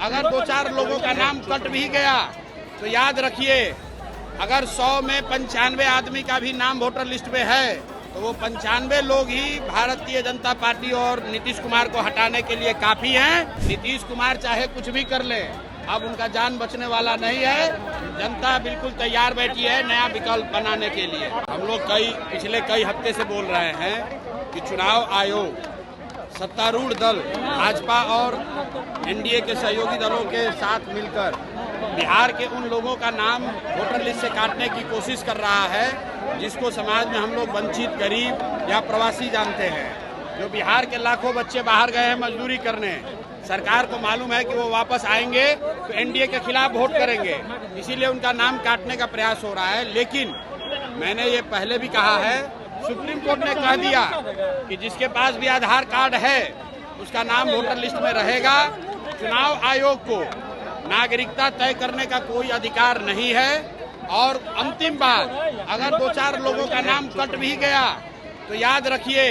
अगर 2-4 लोगों का नाम कट भी गया तो याद रखिए, अगर 100 में 95 आदमी का भी नाम वोटर लिस्ट में है तो वो 95 लोग ही भारतीय जनता पार्टी और नीतीश कुमार को हटाने के लिए काफी हैं। नीतीश कुमार चाहे कुछ भी कर ले, अब उनका जान बचने वाला नहीं है। जनता बिल्कुल तैयार बैठी है नया विकल्प बनाने के लिए। हम लोग पिछले कई हफ्ते से बोल रहे हैं कि चुनाव आयोग सत्तारूढ़ दल भाजपा और एनडीए के सहयोगी दलों के साथ मिलकर बिहार के उन लोगों का नाम वोटर लिस्ट से काटने की कोशिश कर रहा है जिसको समाज में हम लोग वंचित, गरीब या प्रवासी जानते हैं। जो बिहार के लाखों बच्चे बाहर गए हैं मजदूरी करने, सरकार को मालूम है कि वो वापस आएंगे तो एनडीए के खिलाफ वोट करेंगे, इसीलिए उनका नाम काटने का प्रयास हो रहा है। लेकिन मैंने ये पहले भी कहा है, सुप्रीम कोर्ट ने कह दिया कि जिसके पास भी आधार कार्ड है उसका नाम वोटर लिस्ट में रहेगा। चुनाव आयोग को नागरिकता तय करने का कोई अधिकार नहीं है। और अंतिम बात, अगर 2-4 लोगों का नाम कट भी गया तो याद रखिए,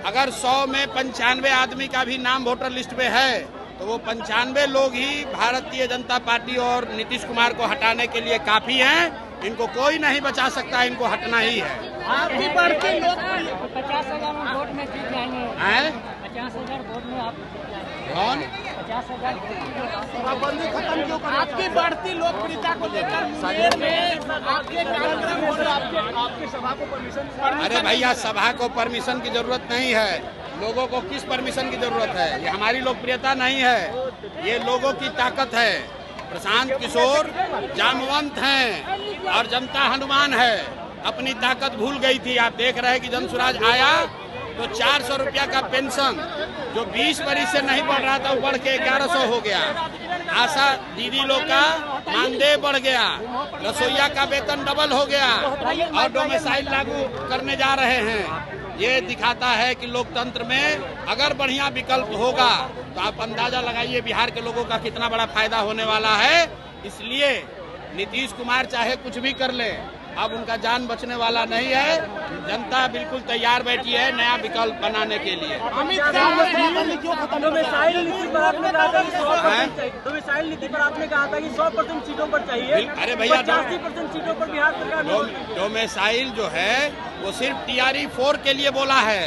अगर 100 में 95 आदमी का भी नाम वोटर लिस्ट में है तो वो 95 लोग ही भारतीय जनता पार्टी और नीतीश कुमार को हटाने के लिए काफी हैं। इनको कोई नहीं बचा सकता, इनको हटना ही है। आपकी बढ़ती लोग 50,000 वोट में जीत जाएंगे। 50,000 वोट में आप कौन 50,000 खत्म क्यों करें? आपकी बढ़ती लोकप्रियता को लेकर मुंगेर में आपके कार्यक्रम और आपके सभा को परमिशन। अरे भैया, सभा को परमिशन की जरूरत नहीं है। लोगों को किस परमिशन की जरूरत है? ये हमारी लोकप्रियता नहीं है, ये लोगों की ताकत है। प्रशांत किशोर जामवंत हैं और जनता हनुमान है। अपनी ताकत भूल गई थी। आप देख रहे हैं कि जन स्वराज आया तो 400 रुपया का पेंशन जो 20 वरिष्ठ से नहीं बढ़ रहा था वो बढ़ के 1100 हो गया। आशा दीदी लोग का मानदेय बढ़ गया, रसोईया का वेतन डबल हो गया और डोमिसाइल लागू करने जा रहे हैं। ये दिखाता है कि लोकतंत्र में अगर बढ़िया विकल्प होगा तो आप अंदाजा लगाइए बिहार के लोगों का कितना बड़ा फायदा होने वाला है। इसलिए नीतीश कुमार चाहे कुछ भी कर ले, अब उनका जान बचने वाला नहीं है। जनता बिल्कुल तैयार बैठी है नया विकल्प बनाने के लिए। अमित शाह डोमिसाइल नीति पर आपने कहा था कि 100% डोमिसाइल नीति पर आपने कहा था कि 100% सीटों पर चाहिए। अरे भैया, 85% सीटों पर बिहार सरकार डोमिसाइल जो है वो सिर्फ TRE 4 के लिए बोला है,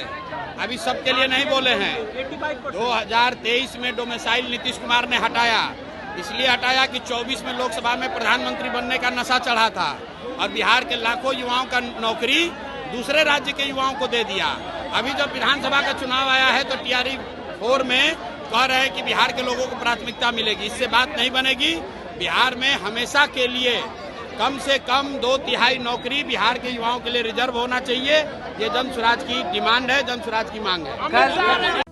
अभी सबके लिए नहीं बोले हैं। 2023 में डोमिसाइल नीतीश कुमार ने हटाया, इसलिए हटाया कि 24 में लोकसभा में प्रधानमंत्री बनने का नशा चढ़ा था और बिहार के लाखों युवाओं का नौकरी दूसरे राज्य के युवाओं को दे दिया। अभी जब विधानसभा का चुनाव आया है तो TRE 4 में कह रहे हैं कि बिहार के लोगों को प्राथमिकता मिलेगी। इससे बात नहीं बनेगी। बिहार में हमेशा के लिए कम से कम 2/3 नौकरी बिहार के युवाओं के लिए रिजर्व होना चाहिए। ये जन स्वराज की डिमांड है, जन स्वराज की मांग है।